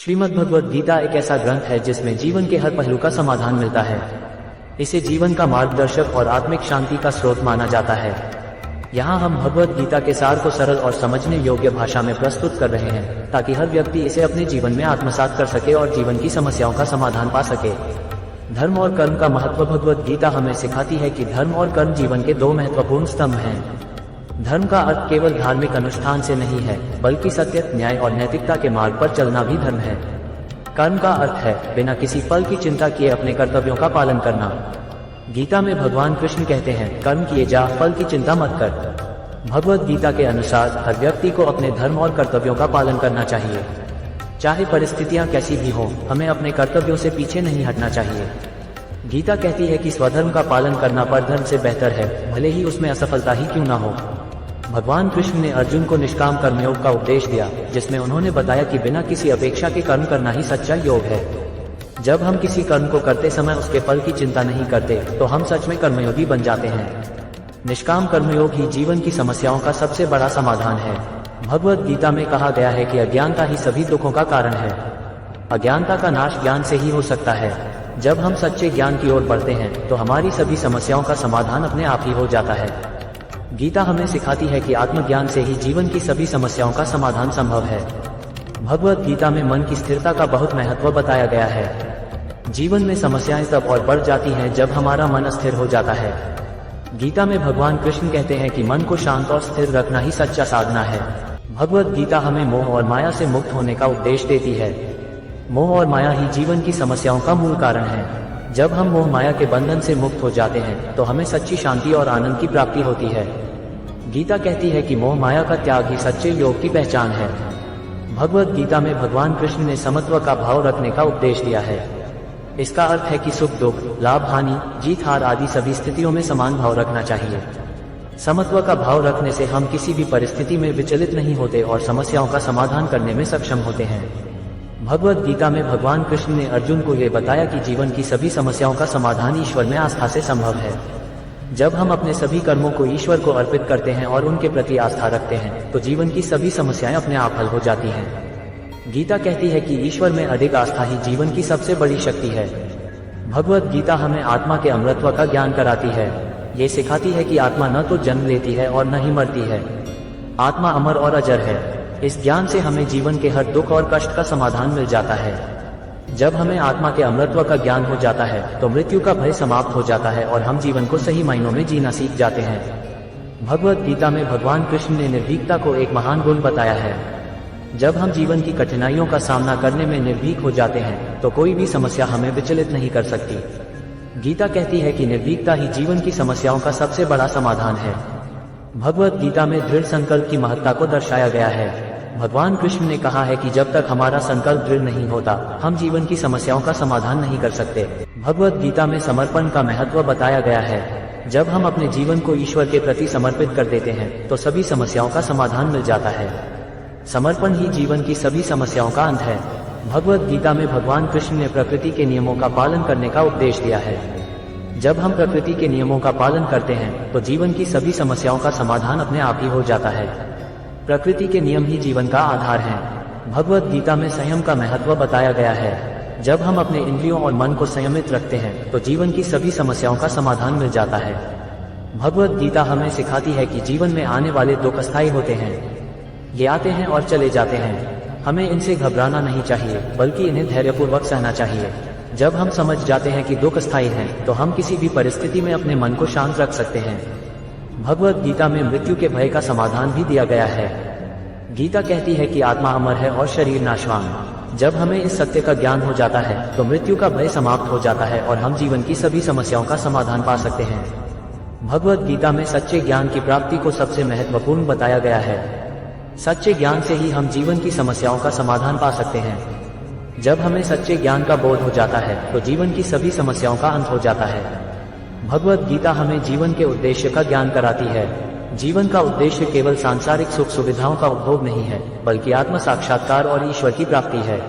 श्रीमद् भगवद गीता एक ऐसा ग्रंथ है जिसमें जीवन के हर पहलू का समाधान मिलता है। इसे जीवन का मार्गदर्शक और आत्मिक शांति का स्रोत माना जाता है। यहाँ हम भगवद गीता के सार को सरल और समझने योग्य भाषा में प्रस्तुत कर रहे हैं, ताकि हर व्यक्ति इसे अपने जीवन में आत्मसात कर सके और जीवन की समस्याओं का समाधान पा सके। धर्म और कर्म का महत्व। भगवद गीता हमें सिखाती है कि धर्म और कर्म जीवन के दो महत्वपूर्ण स्तंभ हैं। धर्म का अर्थ केवल धार्मिक अनुष्ठान से नहीं है, बल्कि सत्य, न्याय और नैतिकता के मार्ग पर चलना भी धर्म है। कर्म का अर्थ है बिना किसी फल की चिंता किए अपने कर्तव्यों का पालन करना। गीता में भगवान कृष्ण कहते हैं, कर्म किए जा, फल की चिंता मत कर। भगवद गीता के अनुसार हर व्यक्ति को अपने धर्म और कर्तव्यों का पालन करना चाहिए। चाहे परिस्थितियां कैसी भी हों, हमें अपने कर्तव्यों से पीछे नहीं हटना चाहिए। गीता कहती है कि स्वधर्म का पालन करना परधर्म से बेहतर है, भले ही उसमें असफलता ही क्यों न हो। भगवान कृष्ण ने अर्जुन को निष्काम कर्मयोग का उपदेश दिया, जिसमें उन्होंने बताया कि बिना किसी अपेक्षा के कर्म करना ही सच्चा योग है। जब हम किसी कर्म को करते समय उसके फल की चिंता नहीं करते, तो हम सच में कर्मयोगी बन जाते हैं। निष्काम कर्मयोग ही जीवन की समस्याओं का सबसे बड़ा समाधान है। भगवद गीता में कहा गया है कि अज्ञानता ही सभी दुखों का कारण है। अज्ञानता का नाश ज्ञान से ही हो सकता है। जब हम सच्चे ज्ञान की ओर बढ़ते हैं, तो हमारी सभी समस्याओं का समाधान अपने आप ही हो जाता है। गीता हमें सिखाती है कि आत्मज्ञान से ही जीवन की सभी समस्याओं का समाधान संभव है। भगवद गीता में मन की स्थिरता का बहुत महत्व बताया गया है। जीवन में समस्याएं तब और बढ़ जाती हैं जब हमारा मन अस्थिर हो जाता है। गीता में भगवान कृष्ण कहते हैं कि मन को शांत और स्थिर रखना ही सच्चा साधना है। भगवद गीता हमें मोह और माया से मुक्त होने का उपदेश देती है। मोह और माया ही जीवन की समस्याओं का मूल कारण है। जब हम मोह माया के बंधन से मुक्त हो जाते हैं, तो हमें सच्ची शांति और आनंद की प्राप्ति होती है। गीता कहती है कि मोह माया का त्याग ही सच्चे योग की पहचान है। भगवद गीता में भगवान कृष्ण ने समत्व का भाव रखने का उपदेश दिया है। इसका अर्थ है कि सुख दुख, लाभ हानि, जीत हार आदि सभी स्थितियों में समान भाव रखना चाहिए। समत्व का भाव रखने से हम किसी भी परिस्थिति में विचलित नहीं होते और समस्याओं का समाधान करने में सक्षम होते हैं। भगवद गीता में भगवान कृष्ण ने अर्जुन को यह बताया कि जीवन की सभी समस्याओं का समाधान ईश्वर में आस्था से संभव है। जब हम अपने सभी कर्मों को ईश्वर को अर्पित करते हैं और उनके प्रति आस्था रखते हैं, तो जीवन की सभी समस्याएं अपने आप हल हो जाती हैं। गीता कहती है कि ईश्वर में अधिक आस्था ही जीवन की सबसे बड़ी शक्ति है। भगवद गीता हमें आत्मा के अमरत्व का ज्ञान कराती है। ये सिखाती है कि आत्मा न तो जन्म लेती है और न ही मरती है। आत्मा अमर और अजर है। इस ज्ञान से हमें जीवन के हर दुख और कष्ट का समाधान मिल जाता है। जब हमें आत्मा के अमरत्व का ज्ञान हो जाता है, तो मृत्यु का भय समाप्त हो जाता है और हम जीवन को सही मायनों में जीना सीख जाते हैं। भगवद गीता में भगवान कृष्ण ने निर्भीकता को एक महान गुण बताया है। जब हम जीवन की कठिनाइयों का सामना करने में निर्भीक हो जाते हैं, तो कोई भी समस्या हमें विचलित नहीं कर सकती। गीता कहती है कि निर्भीकता ही जीवन की समस्याओं का सबसे बड़ा समाधान है। भगवद गीता में दृढ़ संकल्प की महत्ता को दर्शाया गया है। भगवान कृष्ण ने कहा है कि जब तक हमारा संकल्प दृढ़ नहीं होता, हम जीवन की समस्याओं का समाधान नहीं कर सकते। भगवद गीता में समर्पण का महत्व बताया गया है। जब हम अपने जीवन को ईश्वर के प्रति समर्पित कर देते हैं, तो सभी समस्याओं का समाधान मिल जाता है। समर्पण ही जीवन की सभी समस्याओं का अंत है। भगवद गीता में भगवान कृष्ण ने प्रकृति के नियमों का पालन करने का उपदेश दिया है। जब हम प्रकृति के नियमों का पालन करते हैं, तो जीवन की सभी समस्याओं का समाधान अपने आप ही हो जाता है। प्रकृति के नियम ही जीवन का आधार हैं। भगवद गीता में संयम का महत्व बताया गया है। जब हम अपने इंद्रियों और मन को संयमित रखते हैं, तो जीवन की सभी समस्याओं का समाधान मिल जाता है। भगवद गीता हमें सिखाती है कि जीवन में आने वाले दुख अस्थायी होते हैं। ये आते हैं और चले जाते हैं। हमें इनसे घबराना नहीं चाहिए, बल्कि इन्हें धैर्यपूर्वक सहना चाहिए। जब हम समझ जाते हैं कि दुख अस्थायी हैं, तो हम किसी भी परिस्थिति में अपने मन को शांत रख सकते हैं। भगवद गीता में मृत्यु के भय का समाधान भी दिया गया है। गीता कहती है कि आत्मा अमर है और शरीर नाशवान। जब हमें इस सत्य का ज्ञान हो जाता है, तो मृत्यु का भय समाप्त हो जाता है और हम जीवन की सभी समस्याओं का समाधान पा सकते हैं। भगवद गीता में सच्चे ज्ञान की प्राप्ति को सबसे महत्वपूर्ण बताया गया है। सच्चे ज्ञान से ही हम जीवन की समस्याओं का समाधान पा सकते हैं। जब हमें सच्चे ज्ञान का बोध हो जाता है, तो जीवन की सभी समस्याओं का अंत हो जाता है। भगवद गीता हमें जीवन के उद्देश्य का ज्ञान कराती है। जीवन का उद्देश्य केवल सांसारिक सुख सुविधाओं का उपभोग नहीं है, बल्कि आत्म साक्षात्कार और ईश्वर की प्राप्ति है।